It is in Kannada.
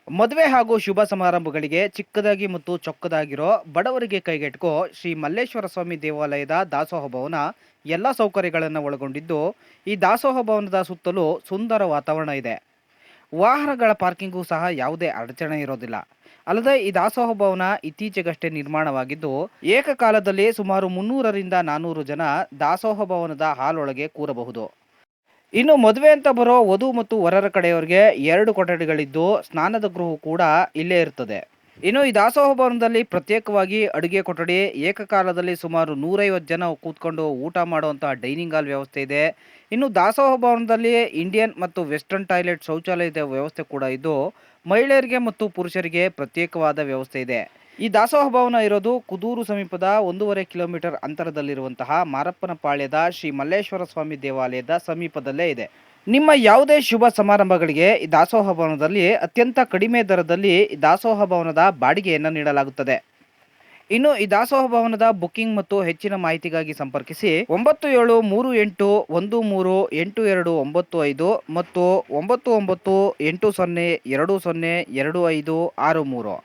ಮದುವೆ ಹಾಗೂ ಶುಭ ಸಮಾರಂಭಗಳಿಗೆ ಚಿಕ್ಕದಾಗಿ ಮತ್ತು ಚೊಕ್ಕದಾಗಿರೋ ಬಡವರಿಗೆ ಕೈಗೆಟುಕೋ ಶ್ರೀ ಮಲ್ಲೇಶ್ವರ ಸ್ವಾಮಿ ದೇವಾಲಯದ ದಾಸೋಹ ಭವನ ಎಲ್ಲ ಸೌಕರ್ಯಗಳನ್ನು ಒಳಗೊಂಡಿದ್ದು, ಈ ದಾಸೋಹ ಭವನದ ಸುತ್ತಲೂ ಸುಂದರ ವಾತಾವರಣ ಇದೆ. ವಾಹನಗಳ ಪಾರ್ಕಿಂಗೂ ಸಹ ಯಾವುದೇ ಅಡಚಣೆ ಇರೋದಿಲ್ಲ. ಅಲ್ಲದೆ ಈ ದಾಸೋಹ ಭವನ ಇತ್ತೀಚೆಗಷ್ಟೇ ನಿರ್ಮಾಣವಾಗಿದ್ದು, ಏಕಕಾಲದಲ್ಲಿ ಸುಮಾರು 300ರಿಂದ 400 ಜನ ದಾಸೋಹ ಭವನದ ಹಾಲ್ ಒಳಗೆ ಕೂರಬಹುದು. ಇನ್ನು ಮದುವೆ ಅಂತ ಬರೋ ವಧು ಮತ್ತು ವರರ ಕಡೆಯವರಿಗೆ 2 ಕೊಠಡಿಗಳಿದ್ದು, ಸ್ನಾನದ ಗೃಹ ಕೂಡ ಇಲ್ಲೇ ಇರ್ತದೆ. ಇನ್ನು ಈ ದಾಸೋಹ ಭವನದಲ್ಲಿ ಪ್ರತ್ಯೇಕವಾಗಿ ಅಡುಗೆ ಕೊಠಡಿ, ಏಕಕಾಲದಲ್ಲಿ ಸುಮಾರು 150 ಜನ ಕೂತ್ಕೊಂಡು ಊಟ ಮಾಡುವಂತಹ ಡೈನಿಂಗ್ ಹಾಲ್ ವ್ಯವಸ್ಥೆ ಇದೆ. ಇನ್ನು ದಾಸೋಹ ಭವನದಲ್ಲಿ ಇಂಡಿಯನ್ ಮತ್ತು ವೆಸ್ಟರ್ನ್ ಟಾಯ್ಲೆಟ್ ಶೌಚಾಲಯದ ವ್ಯವಸ್ಥೆ ಕೂಡ ಇದ್ದು, ಮಹಿಳೆಯರಿಗೆ ಮತ್ತು ಪುರುಷರಿಗೆ ಪ್ರತ್ಯೇಕವಾದ ವ್ಯವಸ್ಥೆ ಇದೆ. ಈ ದಾಸೋಹ ಭವನ ಇರೋದು ಕುದೂರು ಸಮೀಪದ 1.5 ಕಿಲೋಮೀಟರ್ ಅಂತರದಲ್ಲಿರುವಂತಹ ಮಾರಪ್ಪನ ಪಾಳ್ಯದ ಶ್ರೀ ಮಲ್ಲೇಶ್ವರ ಸ್ವಾಮಿ ದೇವಾಲಯದ ಸಮೀಪದಲ್ಲೇ ಇದೆ. ನಿಮ್ಮ ಯಾವುದೇ ಶುಭ ಸಮಾರಂಭಗಳಿಗೆ ಈ ದಾಸೋಹ ಭವನದಲ್ಲಿ ಅತ್ಯಂತ ಕಡಿಮೆ ದರದಲ್ಲಿ ಈ ದಾಸೋಹ ಭವನದ ಬಾಡಿಗೆಯನ್ನು ನೀಡಲಾಗುತ್ತದೆ. ಇನ್ನು ಈ ದಾಸೋಹ ಭವನದ ಬುಕಿಂಗ್ ಮತ್ತು ಹೆಚ್ಚಿನ ಮಾಹಿತಿಗಾಗಿ ಸಂಪರ್ಕಿಸಿ 9738138295 ಮತ್ತು 998020202563.